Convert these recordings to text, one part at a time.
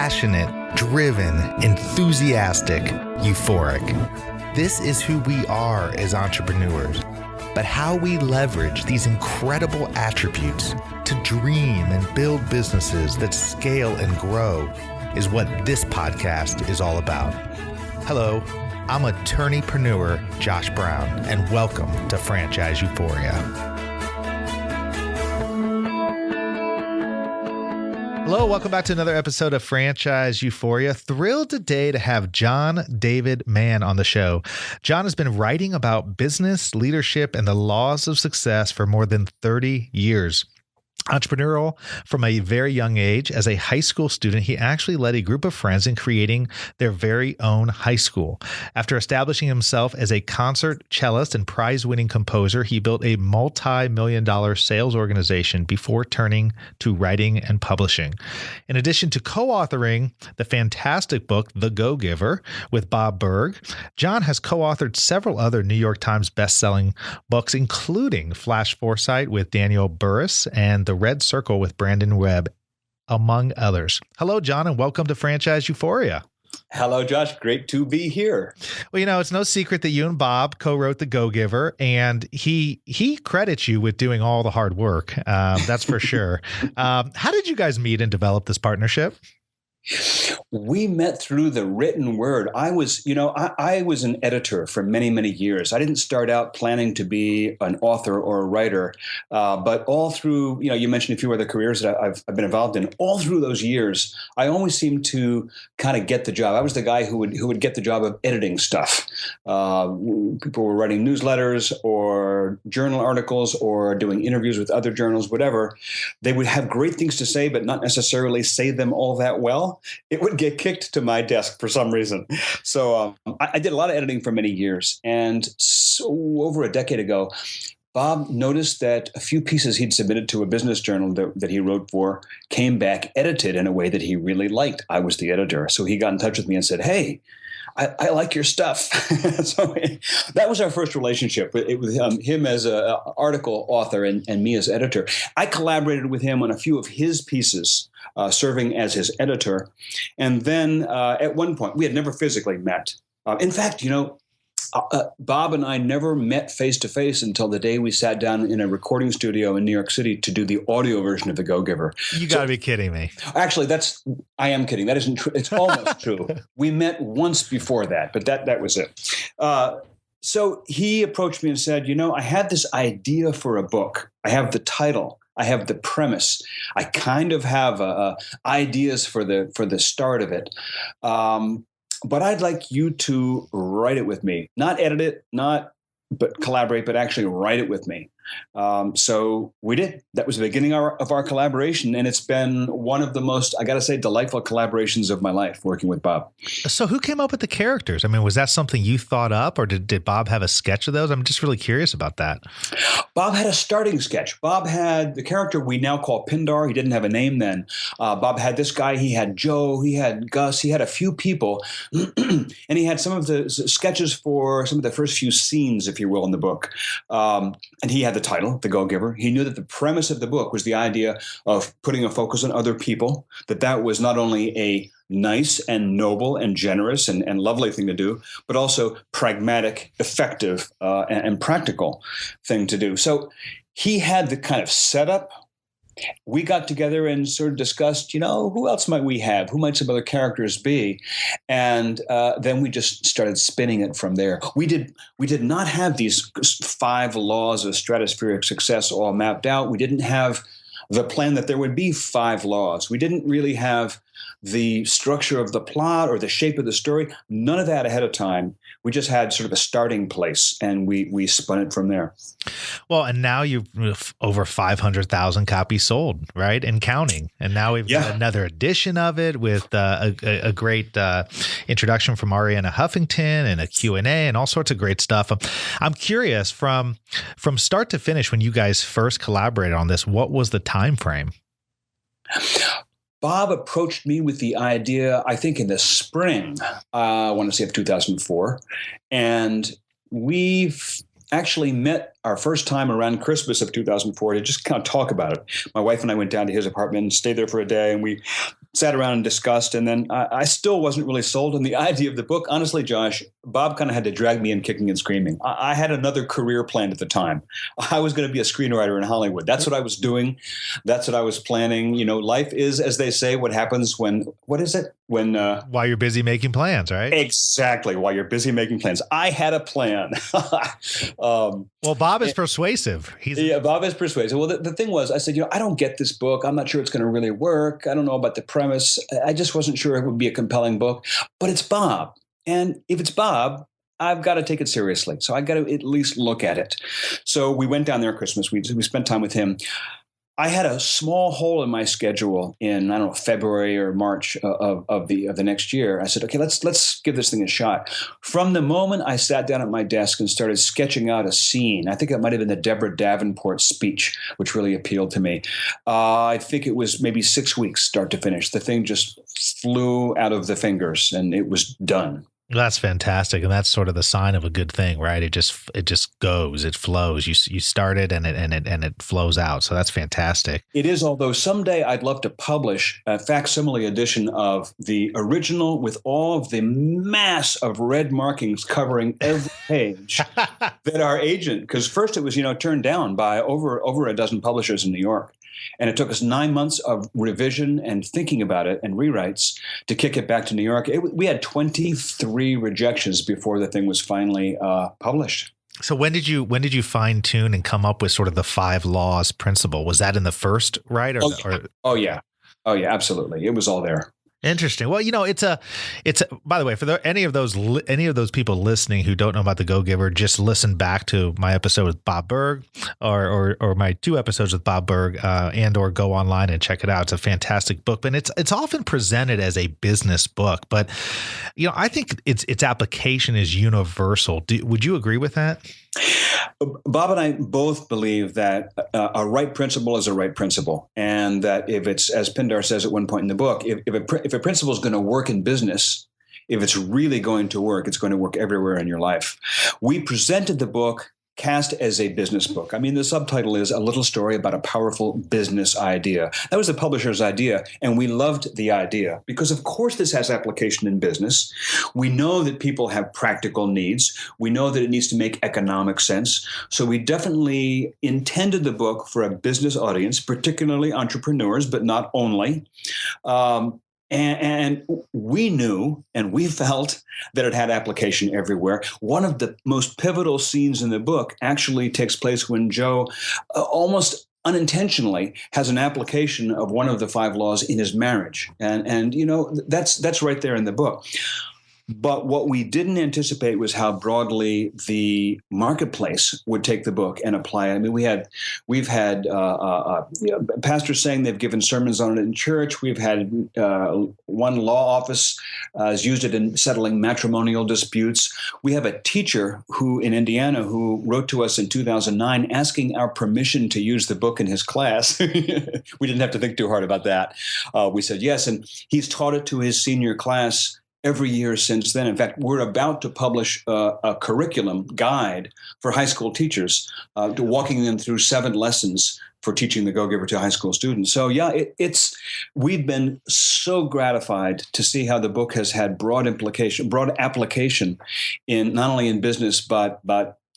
passionate, driven, enthusiastic, euphoric. This is who we are as entrepreneurs. But how we leverage these incredible attributes to dream and build businesses that scale and grow is what this podcast is all about. Hello, I'm attorneypreneur Josh Brown, and welcome to Franchise Euphoria. Hello, welcome back to another episode of Franchise Euphoria. Thrilled today to have John David Mann on the show. John has been writing about business, leadership, and the laws of success for more than 30 years. Entrepreneurial from a very young age. As a high school student, he actually led a group of friends in creating their very own high school. After establishing himself as a concert cellist and prize-winning composer, he built a multi-million-dollar sales organization before turning to writing and publishing. In addition to co-authoring the fantastic book, The Go-Giver, with Bob Burg, John has co-authored several other New York Times best-selling books, including Flash Foresight with Daniel Burrus and The Red Circle with Brandon Webb, among others. Hello, John, and welcome to Franchise Euphoria. Hello, Josh. Great to be here. Well, it's no secret that you and Bob co-wrote The Go-Giver, and he credits you with doing all the hard work. That's for sure. How did you guys meet and develop this partnership? We met through the written word. I was an editor for many, many years. I didn't start out planning to be an author or a writer, but all through, you mentioned a few other careers that I've been involved in. All through those years, I always seemed to kind of get the job. I was the guy who would get the job of editing stuff. People were writing newsletters or journal articles or doing interviews with other journals, whatever. They would have great things to say, but not necessarily say them all that well. It would get kicked to my desk for some reason. So I did a lot of editing for many years. And so over a decade ago, Bob noticed that a few pieces he'd submitted to a business journal that he wrote for came back edited in a way that he really liked. I was the editor. So he got in touch with me and said, "Hey, I like your stuff." So that was our first relationship. It was him as an article author and me as editor. I collaborated with him on a few of his pieces, serving as his editor. And then at one point, we had never physically met. In fact, Bob and I never met face-to-face until the day we sat down in a recording studio in New York City to do the audio version of The Go-Giver. You got to be kidding me. Actually, I am kidding. That isn't true. It's almost true. We met once before that, but that was it. So he approached me and said, I had this idea for a book. I have the title. I have the premise. I kind of have ideas for the start of it. But I'd like you to write it with me, not edit it, but collaborate, but actually write it with me. So we did. That was the beginning of our collaboration. And it's been one of the most, I got to say, delightful collaborations of my life working with Bob. So who came up with the characters? I mean, was that something you thought up, or did Bob have a sketch of those? I'm just really curious about that. Bob had a starting sketch. Bob had the character we now call Pindar. He didn't have a name then. Bob had this guy. He had Joe. He had Gus. He had a few people. And he had some of the sketches for some of the first few scenes, if you will, in the book. And he had the title, The Go-Giver. He knew that the premise of the book was the idea of putting a focus on other people, that was not only a nice and noble and generous and lovely thing to do, but also pragmatic, effective, and practical thing to do. So he had the kind of setup. We got together and sort of discussed, who else might we have? Who might some other characters be? And then we just started spinning it from there. We did not have these 5 laws of stratospheric success all mapped out. We didn't have the plan that there would be 5 laws. We didn't really have the structure of the plot or the shape of the story. None of that ahead of time. We just had sort of a starting place, and we spun it from there. Well, and now you've over 500,000 copies sold, right? And counting. And now we've got another edition of it with a great introduction from Ariana Huffington and a Q&A and all sorts of great stuff. I'm curious, from start to finish, when you guys first collaborated on this, what was the time frame? Bob approached me with the idea, I think in the spring, I want to say of 2004. And we actually met our first time around Christmas of 2004 to just kind of talk about it. My wife and I went down to his apartment and stayed there for a day, and we sat around and discussed. And then I still wasn't really sold on the idea of the book. Honestly, Josh, Bob kind of had to drag me in kicking and screaming. I had another career planned at the time. I was going to be a screenwriter in Hollywood. That's what I was doing. That's what I was planning. Life is, as they say, what happens what is it? While you're busy making plans, right? Exactly. While you're busy making plans. I had a plan. Well, Bob is persuasive. Bob is persuasive. Well, the thing was, I said, I don't get this book. I'm not sure it's going to really work. I don't know about the premise. I just wasn't sure it would be a compelling book, but it's Bob. And if it's Bob, I've got to take it seriously. So I got to at least look at it. So we went down there at Christmas. We spent time with him. I had a small hole in my schedule in, I don't know, February or March of the next year. I said, okay, let's give this thing a shot. From the moment I sat down at my desk and started sketching out a scene, I think it might have been the Deborah Davenport speech, which really appealed to me. I think it was maybe 6 weeks, start to finish. The thing just flew out of the fingers and it was done. That's fantastic. And that's sort of the sign of a good thing, right? It just goes, it flows. You start it and it flows out. So that's fantastic. It is, although someday I'd love to publish a facsimile edition of the original with all of the mass of red markings covering every page that our agent, because first it was, turned down by over a dozen publishers in New York. And it took us 9 months of revision and thinking about it and rewrites to kick it back to New York. We had 23 rejections before the thing was finally published. So when did you fine tune and come up with sort of the 5 laws principle? Was that in the first, right? Oh yeah, absolutely. It was all there. Interesting. Well, it's by the way, for any of those people listening who don't know about the Go Giver, just listen back to my episode with Bob Burg or my 2 episodes with Bob Burg, and or go online and check it out. It's a fantastic book, but it's often presented as a business book, but I think its application is universal. Would you agree with that? Bob and I both believe that a right principle is a right principle, and that if it's, as Pindar says at one point in the book, if a principle is going to work in business, if it's really going to work, it's going to work everywhere in your life. We presented the book cast as a business book. I mean, the subtitle is A Little Story About a Powerful Business Idea. That was the publisher's idea, and we loved the idea because, of course, this has application in business. We know that people have practical needs. We know that it needs to make economic sense. So we definitely intended the book for a business audience, particularly entrepreneurs, but not only. And we knew and we felt that it had application everywhere. One of the most pivotal scenes in the book actually takes place when Joe almost unintentionally has an application of one of the 5 laws in his marriage. And that's right there in the book. But what we didn't anticipate was how broadly the marketplace would take the book and apply it. I mean, we've had pastors saying they've given sermons on it in church. We've had one law office has used it in settling matrimonial disputes. We have a teacher in Indiana who wrote to us in 2009 asking our permission to use the book in his class. We didn't have to think too hard about that. We said yes, and he's taught it to his senior class every year since then. In fact, we're about to publish a curriculum guide for high school teachers, walking them through 7 lessons for teaching the Go Giver to high school students. So yeah, we've been so gratified to see how the book has had broad application in not only in business but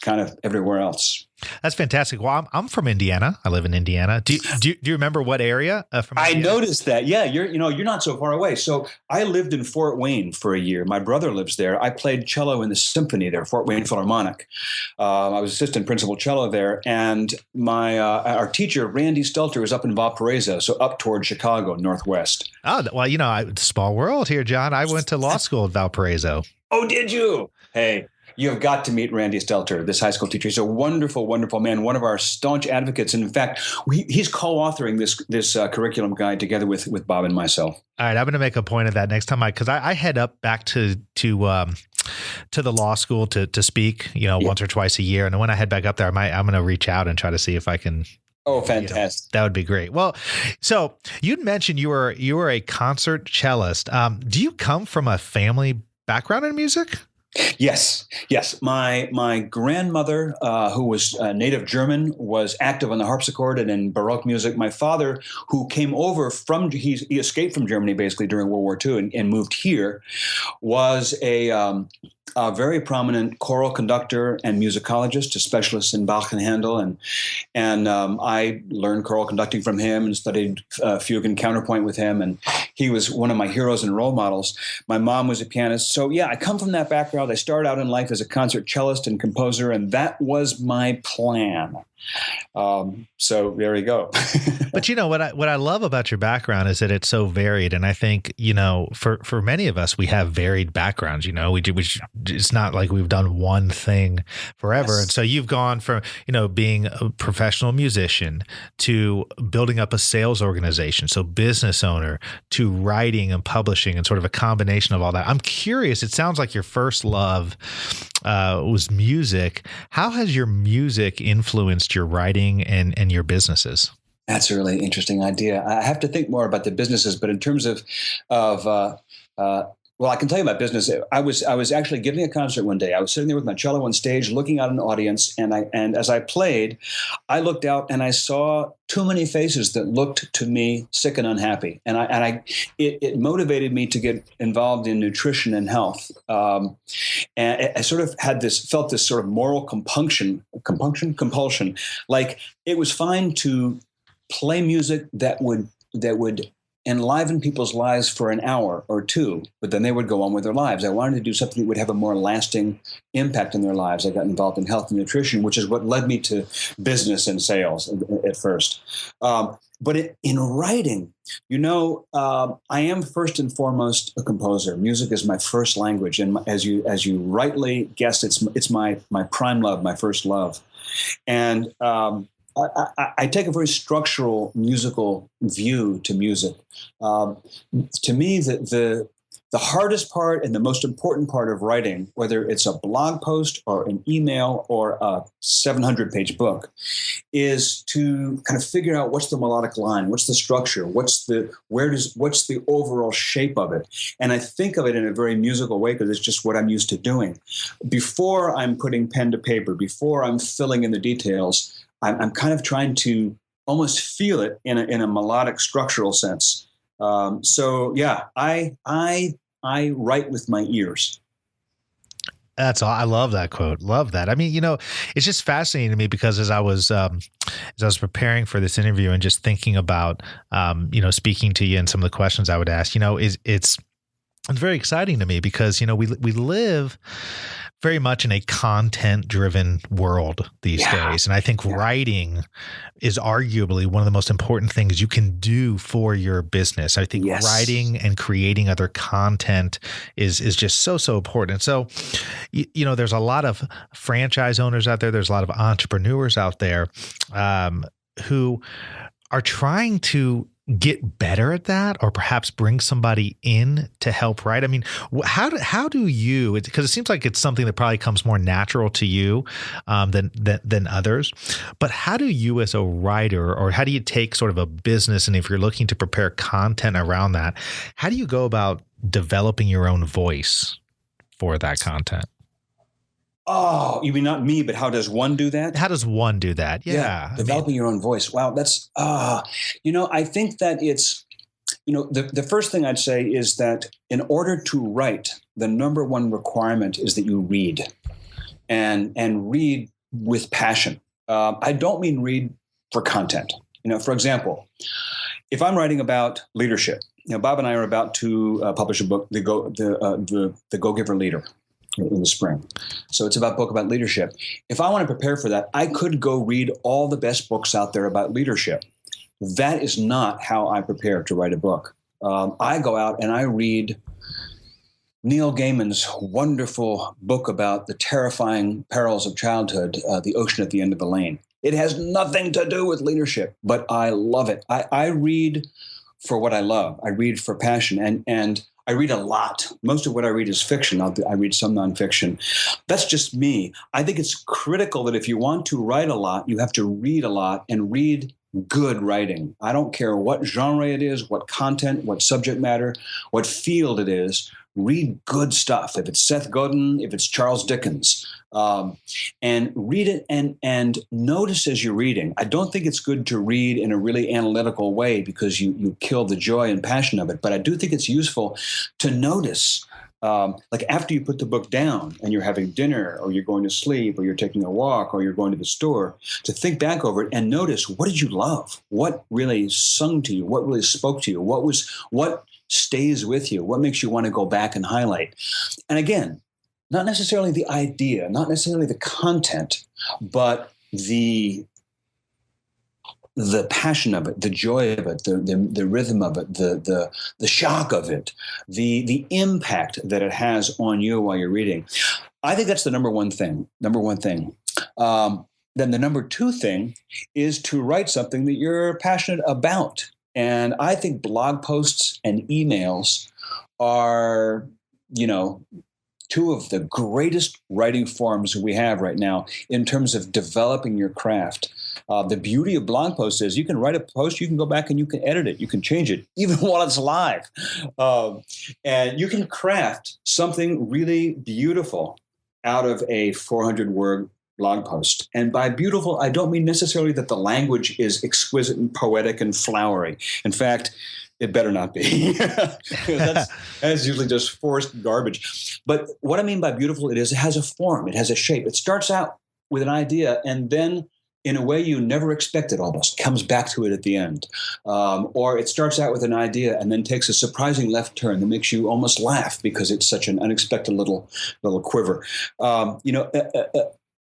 kind of everywhere else. That's fantastic. Well, I'm from Indiana. I live in Indiana. Do you remember what area from Indiana? I noticed that. Yeah, you're not so far away. So I lived in Fort Wayne for a year. My brother lives there. I played cello in the symphony there, Fort Wayne Philharmonic. I was assistant principal cello there, and our teacher Randy Stelter was up in Valparaiso, so up toward Chicago, northwest. Oh well, small world here, John. I went to law school at Valparaiso. Oh, did you? Hey. You have got to meet Randy Stelter, this high school teacher. He's a wonderful, wonderful man, one of our staunch advocates. And in fact, he's co-authoring this curriculum guide together with Bob and myself. All right, I'm going to make a point of that next time because I head up back to the law school to speak, once or twice a year. And when I head back up there, I'm going to reach out and try to see if I can. Oh, fantastic. That would be great. Well, so you'd mentioned you were a concert cellist. Do you come from a family background in music? Yes, yes. My grandmother, who was native German, was active on the harpsichord and in Baroque music. My father, who came over he escaped from Germany basically during World War II and moved here, was a very prominent choral conductor and musicologist, a specialist in Bach and Handel, and I learned choral conducting from him and studied fugue and counterpoint with him, and he was one of my heroes and role models. My mom was a pianist, so yeah, I come from that background. I started out in life as a concert cellist and composer, and that was my plan. So there we go. But what I love about your background is that it's so varied, and I think for many of us we have varied backgrounds. It's not like we've done one thing forever, Yes. and so you've gone from being a professional musician to building up a sales organization, so business owner, to writing and publishing, and sort of a combination of all that. I'm curious. It sounds like your first love was music. How has your music influenced your writing and your businesses? That's a really interesting idea. I have to think more about the businesses, but in terms of well, I can tell you about business. I was actually giving a concert one day. I was sitting there with my cello on stage, looking out an audience, and as I played, I looked out and I saw too many faces that looked to me sick and unhappy, and it motivated me to get involved in nutrition and health. And I sort of felt this sort of moral compulsion, like it was fine to play music that would enliven people's lives for an hour or two, but then they would go on with their lives. I wanted to do something that would have a more lasting impact in their lives. I got involved in health and nutrition, which is what led me to business and sales at first. But in writing, I am first and foremost a composer. Music is my first language, and as you rightly guessed, it's my prime love, my first love, and I take a very structural musical view to music. To me, the hardest part and the most important part of writing, whether it's a blog post or an email or a 700-page book, is to kind of figure out what's the melodic line, what's the structure, what's the overall shape of it. And I think of it in a very musical way because it's just what I'm used to doing. Before I'm putting pen to paper, before I'm filling in the details, I'm kind of trying to almost feel it in a melodic structural sense. So yeah, I write with my ears. That's all. I love that quote. Love that. I mean, it's just fascinating to me because as I was preparing for this interview and just thinking about, speaking to you and some of the questions I would ask, it's very exciting to me because, we live very much in a content-driven world these days. And I think writing is arguably one of the most important things you can do for your business. I think writing and creating other content is just so important. So, there's a lot of franchise owners out there. There's a lot of entrepreneurs out there who are trying to get better at that, or perhaps bring somebody in to help write? I mean, how do you, because it seems like it's something that probably comes more natural to you than others, but how do you as a writer, or how do you take sort of a business, and if you're looking to prepare content around that, how do you go about developing your own voice for that content? Oh, you mean not me, but how does one do that? How does one do that? Yeah. Developing your own voice. Wow. That's, I think that it's, the first thing I'd say is that in order to write, the number one requirement is that you read and read with passion. I don't mean read for content. For example, if I'm writing about leadership, Bob and I are about to publish a book, the Go-Giver Leader, in the spring. So it's a book about leadership. If I want to prepare for that, I could go read all the best books out there about leadership. That is not how I prepare to write a book. I go out and I read Neil Gaiman's wonderful book about the terrifying perils of childhood, The Ocean at the End of the Lane. It has nothing to do with leadership, but I love it. I read for what I love. I read for passion, and I read a lot. Most of what I read is fiction. I read some nonfiction. That's just me. I think it's critical that if you want to write a lot, you have to read a lot and read good writing. I don't care what genre it is, what content, what subject matter, what field it is. read good stuff. If it's Seth Godin, if it's Charles Dickens, and read it and notice as you're reading. I don't think it's good to read in a really analytical way because you kill the joy and passion of it. But I do think it's useful to notice. Like after you put the book down and you're having dinner or you're going to sleep or you're taking a walk or you're going to the store, to think back over it and notice, what did you love? What really sung to you? What really spoke to you? What stays with you? What makes you want to go back and highlight? And again, not necessarily the idea, not necessarily the content, but the passion of it, the joy of it, the rhythm of it, the shock of it, the impact that it has on you while you're reading. I think that's the number one thing. Then the number two thing is to write something that you're passionate about. And I think blog posts and emails are, two of the greatest writing forms we have right now in terms of developing your craft. The beauty of blog posts is you can write a post, you can go back and you can edit it, you can change it, even while it's live. And you can craft something really beautiful out of a 400-word blog post. And by beautiful, I don't mean necessarily that the language is exquisite and poetic and flowery. In fact, it better not be. That's usually just forced garbage. But what I mean by beautiful, it has a form, it has a shape. It starts out with an idea and then in a way you never expected, almost comes back to it at the end. Or it starts out with an idea and then takes a surprising left turn that makes you almost laugh because it's such an unexpected little quiver.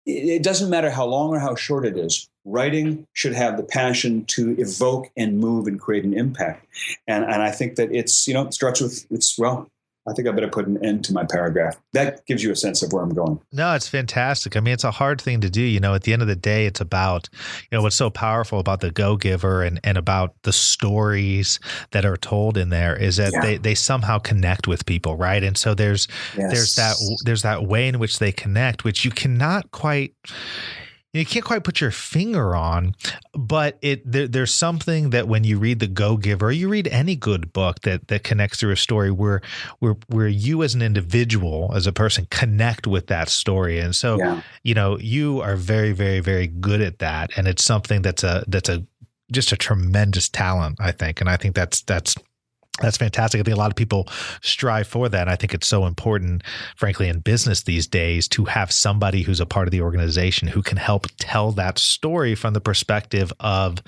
It doesn't matter how long or how short it is. Writing should have the passion to evoke and move and create an impact. And I think that it starts with, I think I better put an end to my paragraph. That gives you a sense of where I'm going. No, it's fantastic. I mean, it's a hard thing to do. At the end of the day, it's about, what's so powerful about the Go Giver and about the stories that are told in there is that they somehow connect with people, right? And so there's that way in which they connect, which you can't quite put your finger on, but there's something that when you read the Go Giver, or you read any good book that connects through a story where you as an individual, as a person, connect with that story. And so, you are very, very, very good at that. And it's something that's just a tremendous talent, I think. And I think that's fantastic. I think a lot of people strive for that. And I think it's so important, frankly, in business these days to have somebody who's a part of the organization who can help tell that story from the perspective of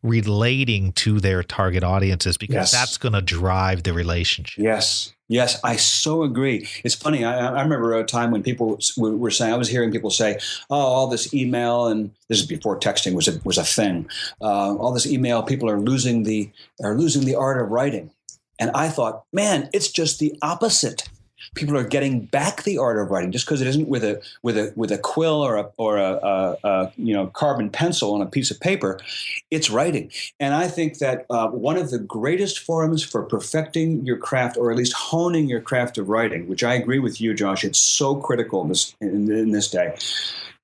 relating to their target audiences, because that's going to drive the relationship. Yes, I so agree. It's funny. I remember a time when people were saying, I was hearing people say, "Oh, all this email," and this is before texting was a thing. All this email, people are losing the art of writing. And I thought, man, it's just the opposite. People are getting back the art of writing just because it isn't with a quill or a carbon pencil on a piece of paper. It's writing. And I think that one of the greatest forums for perfecting your craft, or at least honing your craft of writing, which I agree with you, Josh, it's so critical in this day,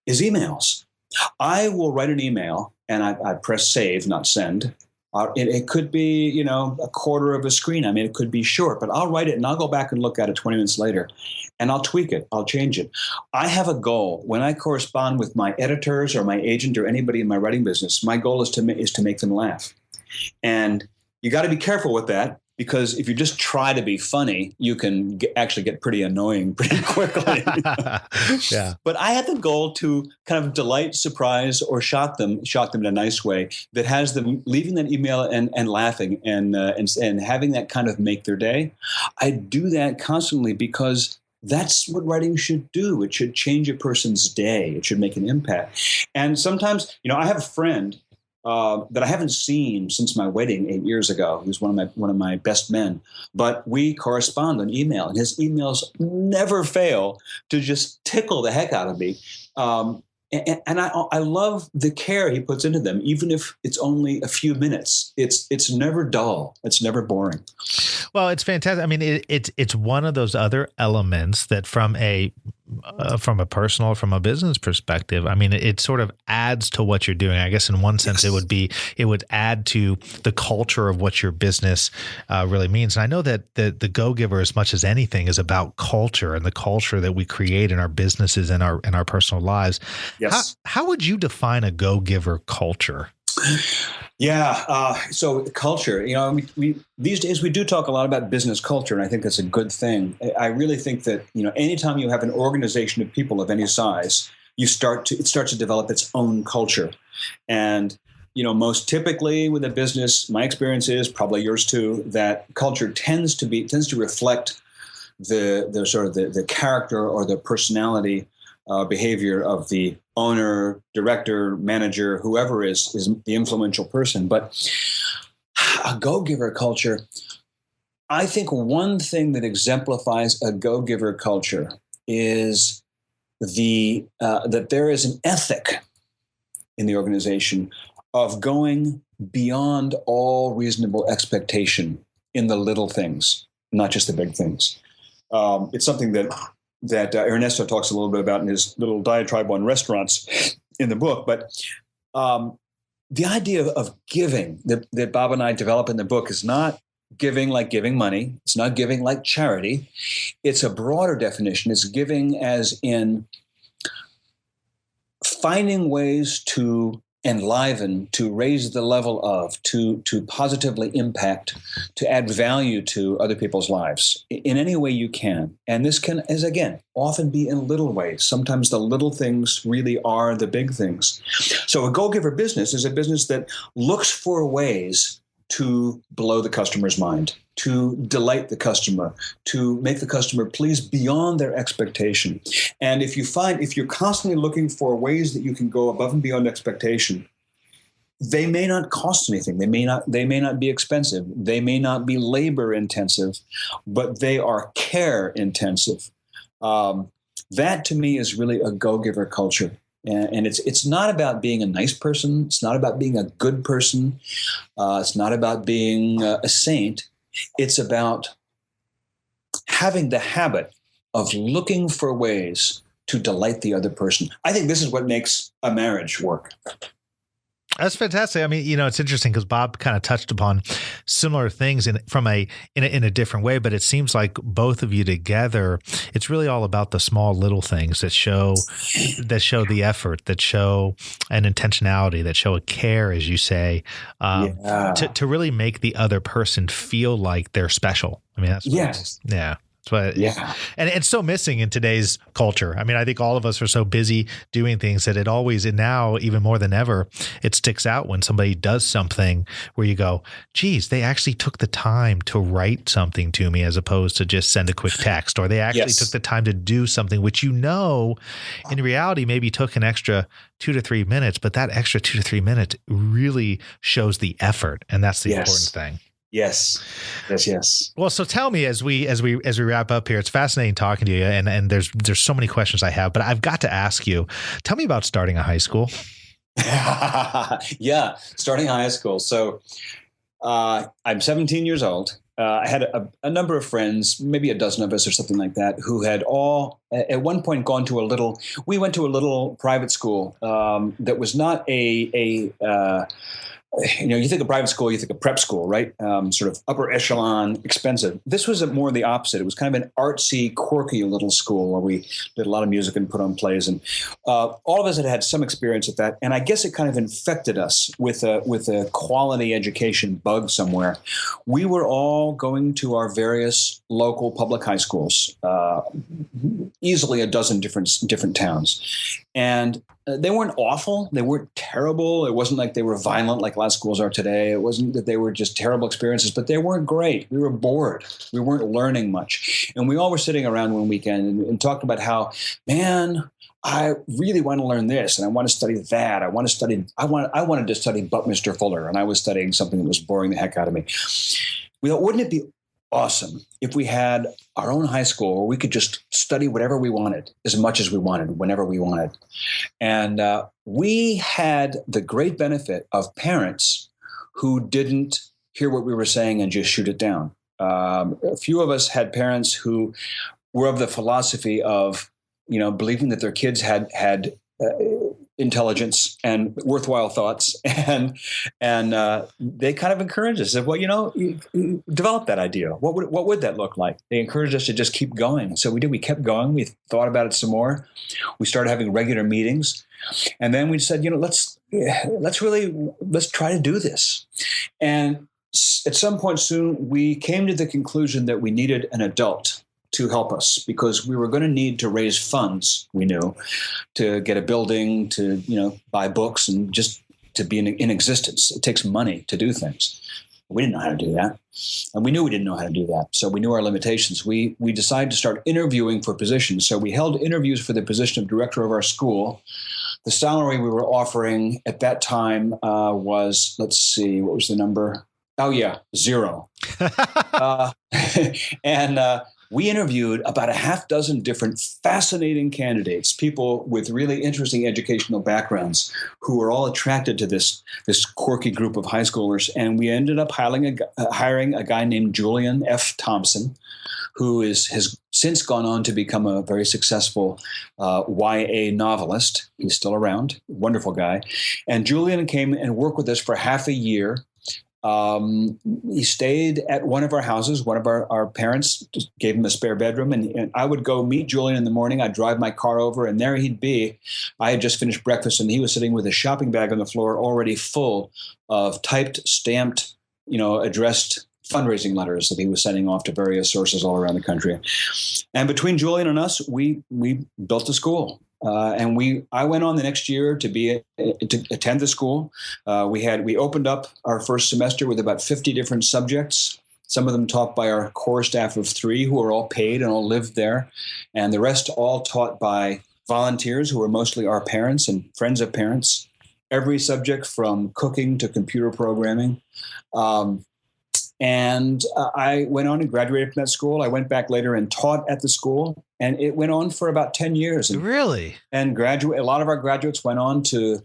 is emails. I will write an email and I press save, not send. It could be, a quarter of a screen. I mean, it could be short, but I'll write it and I'll go back and look at it 20 minutes later and I'll tweak it. I'll change it. I have a goal. When I correspond with my editors or my agent or anybody in my writing business, my goal is to make them laugh. And you got to be careful with that, because if you just try to be funny, you can actually get pretty annoying pretty quickly. Yeah. But I had the goal to kind of delight, surprise, or shock them in a nice way that has them leaving that email and laughing and having that kind of make their day. I do that constantly because that's what writing should do. It should change a person's day. It should make an impact. And sometimes, I have a friend that I haven't seen since my wedding 8 years ago. He was one of my best men, but we correspond on email, and his emails never fail to just tickle the heck out of me. And I love the care he puts into them, even if it's only a few minutes. It's never dull. It's never boring. Well, it's fantastic. I mean, it's one of those other elements that from a from a personal, from a business perspective. I mean, it sort of adds to what you're doing. I guess in one sense, it would add to the culture of what your business really means. And I know that the Go Giver, as much as anything, is about culture and the culture that we create in our businesses and our personal lives. Yes. How would you define a Go Giver culture? Yeah. So culture, we these days we do talk a lot about business culture, and I think that's a good thing. I really think that, anytime you have an organization of people of any size, it starts to develop its own culture. And, most typically with a business, my experience is, probably yours too, that culture tends to reflect the sort of the character or the personality behavior of the owner, director, manager, whoever is the influential person. But a go-giver culture, I think one thing that exemplifies a go-giver culture is that there is an ethic in the organization of going beyond all reasonable expectation in the little things, not just the big things. It's something that Ernesto talks a little bit about in his little diatribe on restaurants in the book. But the idea of giving that Bob and I develop in the book is not giving like giving money. It's not giving like charity. It's a broader definition. It's giving as in finding ways to enliven, to raise the level of, to positively impact, to add value to other people's lives in any way you can. And this can, as again, often be in little ways. Sometimes the little things really are the big things. So a go-giver business is a business that looks for ways to blow the customer's mind, to delight the customer, to make the customer please beyond their expectation. And if you're constantly looking for ways that you can go above and beyond expectation, they may not cost anything. They may not be expensive. They may not be labor intensive, but they are care intensive. That to me is really a go-giver culture. And it's not about being a nice person. It's not about being a good person. It's not about being a saint. It's about having the habit of looking for ways to delight the other person. I think this is what makes a marriage work. That's fantastic. I mean, it's interesting because Bob kind of touched upon similar things in a different way, but it seems like both of you together, it's really all about the small little things that show the effort, that show an intentionality, that show a care, as you say, to really make the other person feel like they're special. I mean, that's yeah. But and it's so missing in today's culture. I mean, I think all of us are so busy doing things that and now even more than ever, it sticks out when somebody does something where you go, geez, they actually took the time to write something to me as opposed to just send a quick text, or they actually took the time to do something, which in reality maybe took an extra 2 to 3 minutes, but that extra 2 to 3 minutes really shows the effort. And that's the important thing. Yes. Well, so tell me as we wrap up here, it's fascinating talking to you, and there's so many questions I have, but I've got to ask you, tell me about starting a high school. Yeah, starting high school. So I'm 17 years old. I had a number of friends, maybe a dozen of us or something like that, who had all at one point we went to a little private school that was not you think of private school, you think of prep school, right? Sort of upper echelon, expensive. This was more the opposite. It was kind of an artsy, quirky little school where we did a lot of music and put on plays. And all of us had some experience with that. And I guess it kind of infected us with a quality education bug somewhere. We were all going to our various local public high schools, easily a dozen different towns. And they weren't awful. They weren't terrible. It wasn't like they were violent like a lot of schools are today. It wasn't that they were just terrible experiences, but they weren't great. We were bored. We weren't learning much. And we all were sitting around one weekend and talked about how, man, I really want to learn this and I want to study that. I wanted to study Buckminster Fuller, and I was studying something that was boring the heck out of me. We thought, wouldn't it be awesome if we had our own high school where we could just study whatever we wanted, as much as we wanted, whenever we wanted. And we had the great benefit of parents who didn't hear what we were saying and just shoot it down. A few of us had parents who were of the philosophy of believing that their kids had intelligence and worthwhile thoughts, and they kind of encouraged us. Said, well, you develop that idea. What would that look like? They encouraged us to just keep going. So we did. We kept going. We thought about it some more. We started having regular meetings, and then we said, let's try to do this. And at some point soon, we came to the conclusion that we needed an adult to help us, because we were going to need to raise funds, we knew, to get a building, to buy books, and just to be in existence. It takes money to do things. We didn't know how to do that, and we knew we didn't know how to do that. So we knew our limitations. We decided to start interviewing for positions. So we held interviews for the position of director of our school. The salary we were offering at that time was, let's see, what was the number? Oh yeah, 0. And we interviewed about a half dozen different fascinating candidates, people with really interesting educational backgrounds, who were all attracted to this quirky group of high schoolers. And we ended up hiring a guy named Julian F. Thompson, who has since gone on to become a very successful YA novelist. He's still around, wonderful guy. And Julian came and worked with us for half a year. He stayed at one of our houses. One of our parents gave him a spare bedroom, and I would go meet Julian in the morning. I'd drive my car over, and there he'd be. I had just finished breakfast, and he was sitting with a shopping bag on the floor, already full of typed, stamped, addressed fundraising letters that he was sending off to various sources all around the country. And between Julian and us, we built a school. And I went on the next year to attend the school. We opened up our first semester with about 50 different subjects, some of them taught by our core staff of 3 who are all paid and all lived there, and the rest all taught by volunteers who were mostly our parents and friends of parents. Every subject from cooking to computer programming. And I went on and graduated from that school. I went back later and taught at the school, and it went on for about 10 years. Really? And a lot of our graduates went on to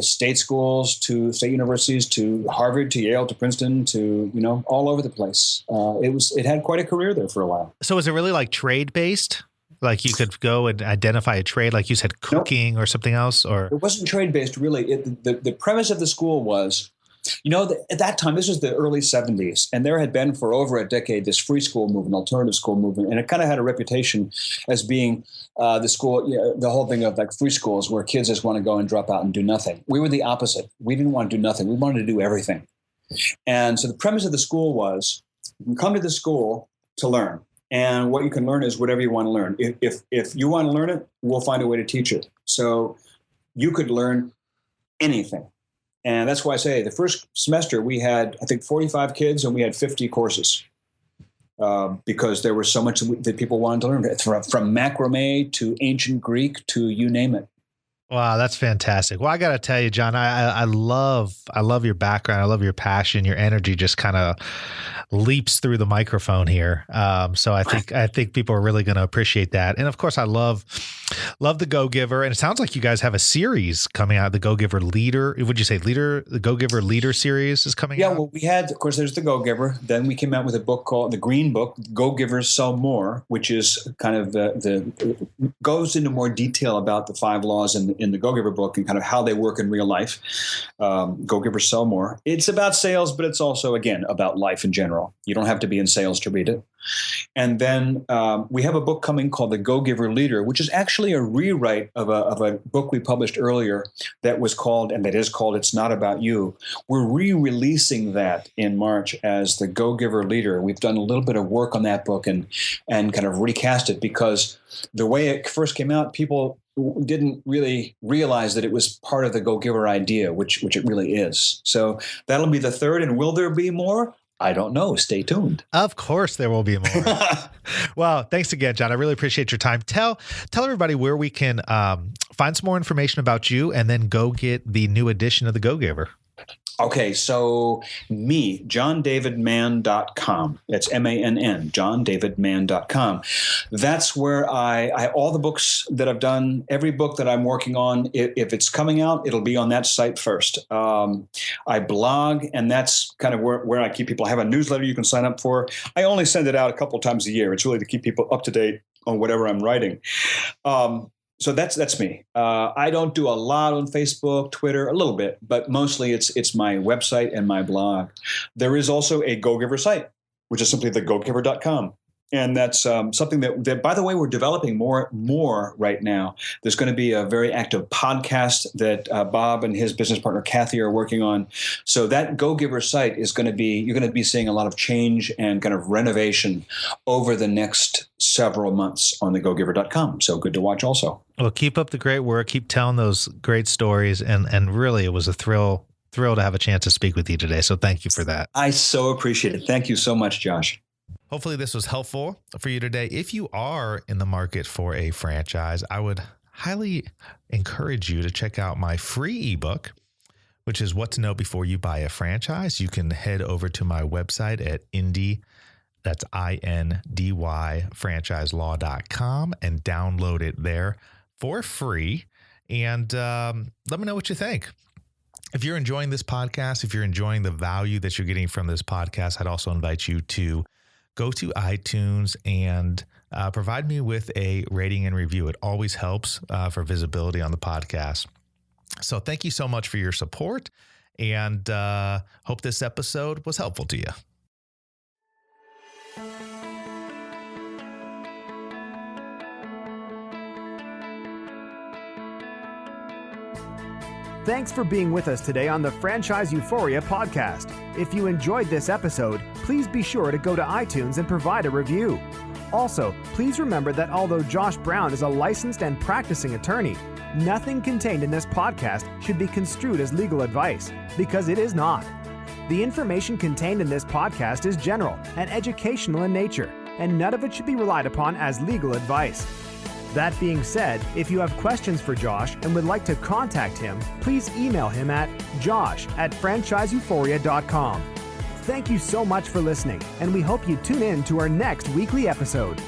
state schools, to state universities, to Harvard, to Yale, to Princeton, to, all over the place. It had quite a career there for a while. So is it really like trade based? Like you could go and identify a trade, like you said, cooking or something else? Or it wasn't trade based, really. The premise of the school was, at that time, this was the early 70s, and there had been for over a decade this free school movement, alternative school movement, and it kind of had a reputation as being the school, the whole thing of like free schools where kids just want to go and drop out and do nothing. We were the opposite. We didn't want to do nothing. We wanted to do everything. And so the premise of the school was, you can come to the school to learn, and what you can learn is whatever you want to learn. If you want to learn it, we'll find a way to teach it. So you could learn anything. And that's why I say the first semester we had, I think, 45 kids and we had 50 courses because there was so much that people wanted to learn, from macrame to ancient Greek to you name it. Wow, that's fantastic. Well, I got to tell you, John, I love your background. I love your passion. Your energy just kind of leaps through the microphone here. So I think people are really going to appreciate that. And of course, I love the Go Giver. And it sounds like you guys have a series coming out. The Go Giver Leader. Would you say Leader? The Go Giver Leader series is coming out. Yeah, well, we had, of course, there's the Go Giver. Then we came out with a book called the Green Book, Go Givers Sell More, which is kind of goes into more detail about the 5 laws in the Go Giver book and kind of how they work in real life. Go Givers Sell More. It's about sales, but it's also, again, about life in general. You don't have to be in sales to read it. And then we have a book coming called The Go Giver Leader, which is actually a rewrite of a book we published earlier that is called It's Not About You. We're re-releasing that in March as The Go Giver Leader. We've done a little bit of work on that book and kind of recast it because the way it first came out, people didn't really realize that it was part of the Go Giver idea, which it really is. So that'll be the 3rd. And will there be more? I don't know. Stay tuned. Of course there will be more. Well, thanks again, John. I really appreciate your time. Tell everybody where we can find some more information about you and then go get the new edition of the Go Giver. Okay, so me, JohnDavidMann.com. That's MANN, JohnDavidMann.com. That's where I all the books that I've done, every book that I'm working on, if it's coming out, it'll be on that site first. I blog, and that's kind of where I keep people. I have a newsletter you can sign up for. I only send it out a couple times a year. It's really to keep people up to date on whatever I'm writing. So that's me. I don't do a lot on Facebook, Twitter, a little bit, but mostly it's my website and my blog. There is also a Go-Giver site, which is simply thegogiver.com. And that's something that, by the way, we're developing more right now. There's going to be a very active podcast that Bob and his business partner Kathy are working on. So that Go-Giver site is going to be, you're going to be seeing a lot of change and kind of renovation over the next several months on thegogiver.com. So good to watch also. Well, keep up the great work. Keep telling those great stories. And really, it was a thrill to have a chance to speak with you today. So thank you for that. I so appreciate it. Thank you so much, Josh. Hopefully this was helpful for you today. If you are in the market for a franchise, I would highly encourage you to check out my free ebook, which is What to Know Before You Buy a Franchise. You can head over to my website at that's INDY, franchiselaw.com, and download it there for free. And let me know what you think. If you're enjoying this podcast, if you're enjoying the value that you're getting from this podcast, I'd also invite you to go to iTunes and provide me with a rating and review. It always helps for visibility on the podcast. So thank you so much for your support, and hope this episode was helpful to you. Thanks for being with us today on the Franchise Euphoria podcast. If you enjoyed this episode, please be sure to go to iTunes and provide a review. Also, please remember that although Josh Brown is a licensed and practicing attorney, nothing contained in this podcast should be construed as legal advice, because it is not. The information contained in this podcast is general and educational in nature, and none of it should be relied upon as legal advice. That being said, if you have questions for Josh and would like to contact him, please email him at josh@franchiseeuphoria.com. Thank you so much for listening, and we hope you tune in to our next weekly episode.